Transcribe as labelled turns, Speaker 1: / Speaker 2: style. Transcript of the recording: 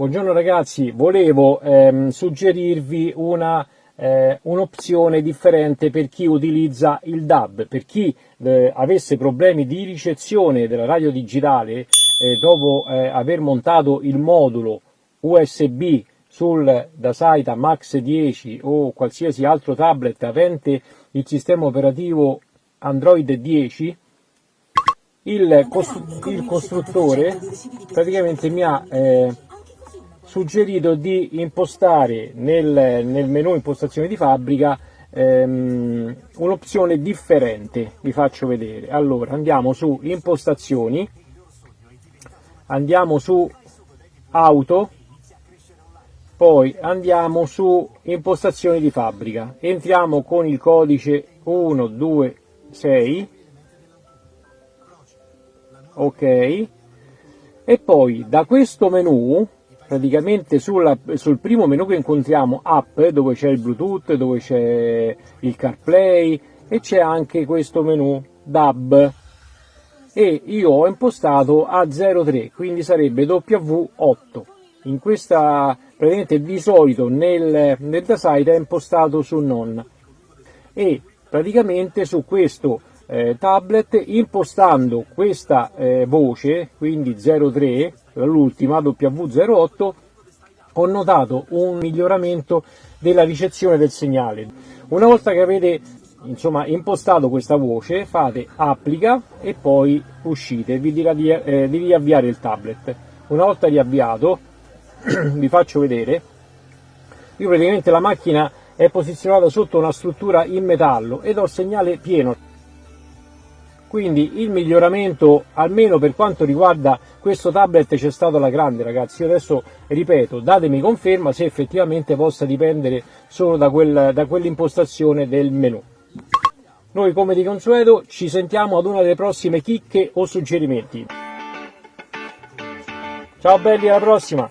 Speaker 1: Buongiorno ragazzi, volevo suggerirvi un'opzione differente per chi utilizza il DAB, per chi avesse problemi di ricezione della radio digitale dopo aver montato il modulo USB sul Dasaita Max 10 o qualsiasi altro tablet avente il sistema operativo Android 10. Il costruttore praticamente mi ha suggerito di impostare nel menu impostazioni di fabbrica un'opzione differente. Vi faccio vedere. Allora andiamo su impostazioni, andiamo su auto, poi andiamo su impostazioni di fabbrica, entriamo con il codice 126, ok, e poi da questo menu praticamente sul primo menu che incontriamo app, dove c'è il Bluetooth, dove c'è il CarPlay e c'è anche questo menu DAB, e io ho impostato a 03, quindi sarebbe W8. In questa praticamente di solito nel Dasaita è impostato su non, e praticamente su questo tablet, impostando questa voce, quindi 03, l'ultima W08, ho notato un miglioramento della ricezione del segnale. Una volta che avete impostato questa voce, fate applica e poi uscite, vi dirà di riavviare il tablet. Una volta riavviato vi faccio vedere. Io praticamente la macchina è posizionata sotto una struttura in metallo ed ho il segnale pieno. Quindi il miglioramento, almeno per quanto riguarda questo tablet, c'è stato alla grande, ragazzi. Io adesso ripeto, datemi conferma se effettivamente possa dipendere solo da quell'impostazione del menu. Noi, come di consueto, ci sentiamo ad una delle prossime chicche o suggerimenti. Ciao belli, alla prossima!